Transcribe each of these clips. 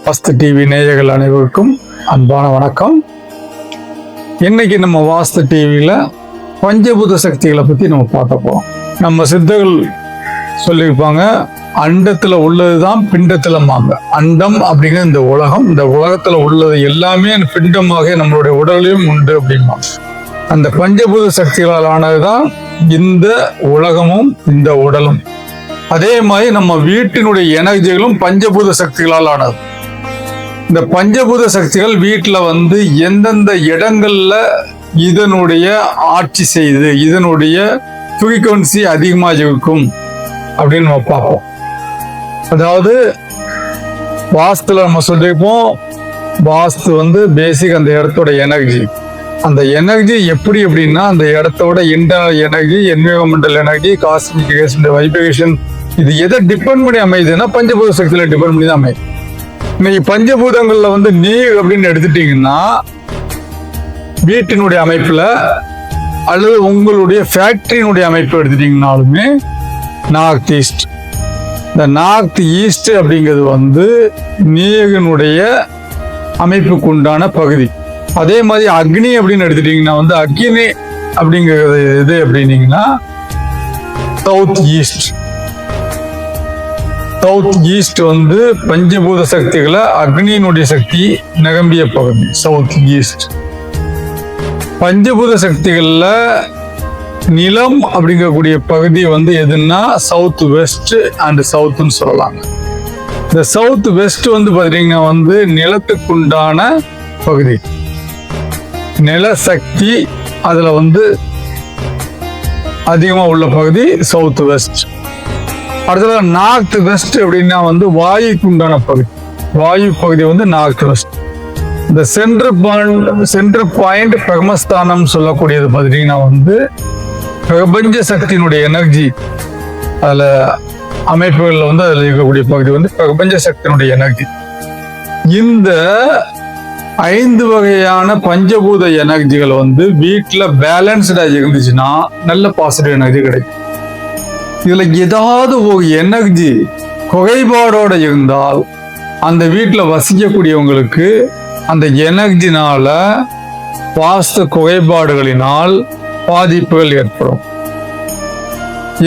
வாஸ்து TV நேயர்கள் அனைவருக்கும் அன்பான வணக்கம். இன்னைக்கு நம்ம வாஸ்து டிவியில பஞ்சபூத சக்திகளை பத்தி நம்ம பார்க்க போறோம். நம்ம சித்தர்கள் சொல்லியிருப்பாங்க, அண்டத்துல உள்ளதுதான் பிண்டத்துல மாங்க. அண்டம் அப்படிங்கிற இந்த உலகத்துல உள்ளது எல்லாமே பிண்டமாக நம்மளுடைய உடலையும் உண்டு அப்படிம்பாங்க. அந்த பஞ்சபூத சக்திகளால் ஆனதுதான் இந்த உலகமும் இந்த உடலும். அதே மாதிரி நம்ம வீட்டினுடைய எனர்ஜிகளும் பஞ்சபூத சக்திகளால் ஆனது. இந்த பஞ்சபூத சக்திகள் வீட்டில் எந்தெந்த இடங்கள்ல இதனுடைய ஆட்சி செய்து இதனுடைய ஃப்ரீக்வன்சி அதிகமாக இருக்கும் அப்படின்னு நம்ம பார்ப்போம். அதாவது வாஸ்துல நம்ம சொல்லியிருப்போம், வாஸ்து பேசிக் அந்த இடத்தோட எனர்ஜி. அந்த எனர்ஜி எப்படி அப்படின்னா அந்த இடத்தோட internal energy, environmental energy, cosmic vibration, இது எதை டிபெண்ட் பண்ணி அமையுதுன்னா பஞ்சபூத சக்தியில டிபெண்ட் பண்ணி தான் அமையுது. இன்னைக்கு பஞ்சபூதங்கள்ல நீர் அப்படின்னு எடுத்துட்டீங்கன்னா வீட்டினுடைய அமைப்புல அல்லது உங்களுடைய ஃபேக்டரியினுடைய அமைப்பு எடுத்துட்டீங்கன்னாலுமே நார்த் ஈஸ்ட். இந்த நார்த் ஈஸ்ட் அப்படிங்கிறது நீரினுடைய அமைப்புக்கு உண்டான பகுதி. அதே மாதிரி அக்னி அப்படின்னு எடுத்துட்டீங்கன்னா அக்னி அப்படிங்கிறது எது அப்படின்னீங்கன்னா சவுத் ஈஸ்ட். சவுத் ஈஸ்ட் பஞ்சபூத சக்திகளை அக்னியினுடைய சக்தி நிரம்பிய பகுதி சவுத் ஈஸ்ட். பஞ்சபூத சக்திகள்ல நிலம் அப்படிங்கக்கூடிய பகுதி எதுன்னா சவுத் வெஸ்ட் அண்ட் சவுத்னு சொல்லலாங்க. இந்த சவுத் வெஸ்ட் பாத்தீங்கன்னா நிலத்துக்குண்டான பகுதி, நில சக்தி அதுல அதிகமா உள்ள பகுதி சவுத் வெஸ்ட். அடுத்தது நார்த் வெஸ்ட் அப்படின்னா வாயுக்கு உண்டான பகுதி, வாயு பகுதி நார்த் வெஸ்ட். இந்த சென்டர் பாயிண்ட் பிரம்மஸ்தானம் சொல்லக்கூடியது பார்த்தீங்கன்னா பிரபஞ்ச சக்தியினுடைய எனர்ஜி அதுல அமைப்புகள்ல அதுல இருக்கக்கூடிய பகுதி பிரபஞ்ச சக்தியினுடைய எனர்ஜி. இந்த 5 வகையான பஞ்சபூத எனர்ஜிகள் வீட்டுல பேலன்ஸ்டா இருந்துச்சுன்னா நல்ல பாசிட்டிவ் எனர்ஜி கிடைக்கும். இதுல ஏதாவது ஒரு எனர்ஜி குறைபாடோட இருந்தால் அந்த வீட்டில் வசிக்கக்கூடியவங்களுக்கு அந்த எனர்ஜினால வாஸ்து குறைபாடுகளினால் பாதிப்புகள் ஏற்படும்.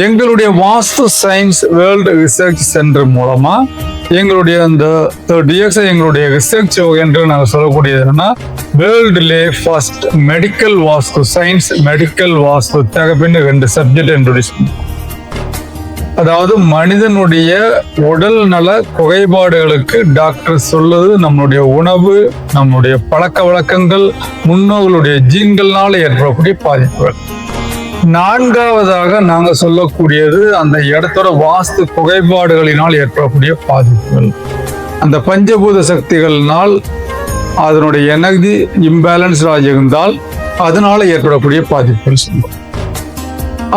எங்களுடைய வாஸ்து சயின்ஸ் வேர்ல்டு ரிசர்ச் சென்டர் மூலமா எங்களுடைய அந்த 30 years எங்களுடைய ரிசர்ச் என்று நாங்கள் சொல்லக்கூடியது என்னன்னா வேர்ல்டுலே ஃபர்ஸ்ட் மெடிக்கல் வாஸ்து சயின்ஸ், மெடிக்கல் வாஸ்து தெரபின்னு 2 சப்ஜெக்ட் இன்ட்ரோடியூஸ் பண்ணுவோம். அதாவது மனிதனுடைய உடல் நல குறைபாடுகளுக்கு டாக்டர் சொல்லுது நம்மளுடைய உணவு, நம்மளுடைய பழக்க வழக்கங்கள், முன்னோர்களுடைய ஜீன்கள்னால ஏற்படக்கூடிய பாதிப்புகள். 4வதாக நாங்க சொல்லக்கூடியது அந்த இடத்தோட வாஸ்து குறைபாடுகளினால் ஏற்படக்கூடிய பாதிப்புகள். அந்த பஞ்சபூத சக்திகளினால் அதனுடைய எனர்ஜி இம்பேலன்ஸ்டாக இருந்தால் அதனால ஏற்படக்கூடிய பாதிப்புகள் சொல்லுவோம்.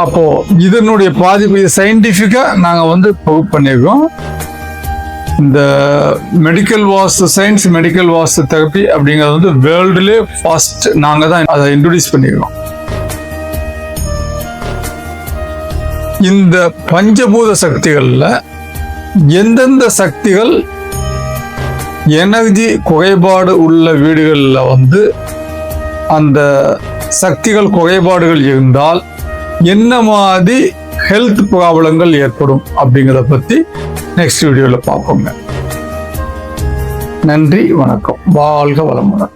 அப்போ இதனுடைய பாதிப்பு இது சயின்டிஃபிக்கா நாங்க ப்ரூவ் பண்ணியிருக்கோம். இந்த மெடிக்கல் வாஸ்து சயின்ஸ், மெடிக்கல் வாஸ்து தெரப்பி அப்படிங்கிறது வேர்ல்டுலே ஃபர்ஸ்ட் நாங்க தான் அதை இன்ட்ரோடியூஸ் பண்ணியிருக்கோம். இந்த பஞ்சபூத சக்திகள்ல எந்தெந்த சக்திகள் எனர்ஜி குறைபாடு உள்ள வீடுகளில் அந்த சக்திகள் குறைபாடுகள் இருந்தால் என்ன மாதிரி ஹெல்த் ப்ராப்ளங்கள் ஏற்படும் அப்படிங்கிறத பத்தி நெக்ஸ்ட் வீடியோல பார்ப்போங்க. நன்றி, வணக்கம், வாழ்க வளமுடன்.